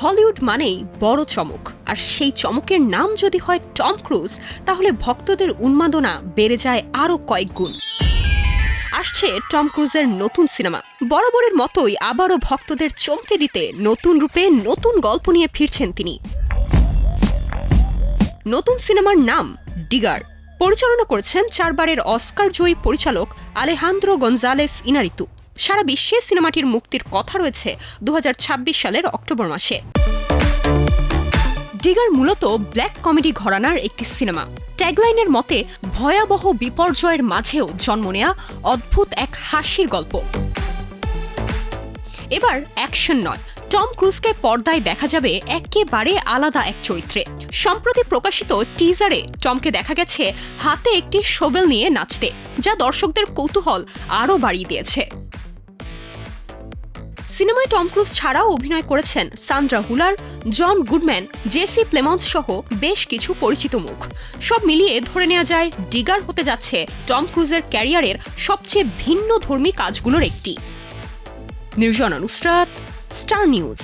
Hollywood মানেই বড় চমক, আর সেই চমকের নাম যদি হয় টম ক্রুজ, তাহলে ভক্তদের উন্মাদনা বেড়ে যায় আরও কয়েক গুণ। আসছে টম ক্রুজের নতুন সিনেমা। বরাবরের মতোই আবারও ভক্তদের চমকে দিতে নতুন রূপে নতুন গল্প নিয়ে ফিরছেন তিনি। নতুন সিনেমার নাম ডিগার। পরিচালনা করেছেন 4 বারের অস্কার জয়ী পরিচালক আলেহান্দ্রো গনজালেস ইনারিতু। সারা বিশ্বে সিনেমাটির মুক্তির কথা রয়েছে 2026 সালের অক্টোবর মাসে। ডিগার মূলত ব্ল্যাক কমেডি ঘরানার একটি সিনেমা। ট্যাগলাইনের মতে ভয়াবহ বিপর্যয়ের মাঝেও জন্ম নেয়া অদ্ভুত এক হাসির গল্প। এবার অ্যাকশন নয়, টম ক্রুজকে পর্দায় দেখা যাবে একেবারে আলাদা এক চরিত্রে। সম্প্রতি প্রকাশিত টিজারে টমকে দেখা গেছে হাতে একটি শোভেল নিয়ে নাচতে, যা দর্শকদের কৌতূহল আরও বাড়িয়ে দিয়েছে। সিনেমায় টম ক্রুজ ছাড়াও অভিনয় করেছেন সান্ড্রা হুলার, জন গুডম্যান, জেসি প্লেমন্স সহ বেশ কিছু পরিচিত মুখ। সব মিলিয়ে ধরে নেওয়া যায় ডিগার হতে যাচ্ছে টম ক্রুজের ক্যারিয়ারের সবচেয়ে ভিন্নধর্মী কাজগুলোর একটি। Nirjona Nusrat, star news.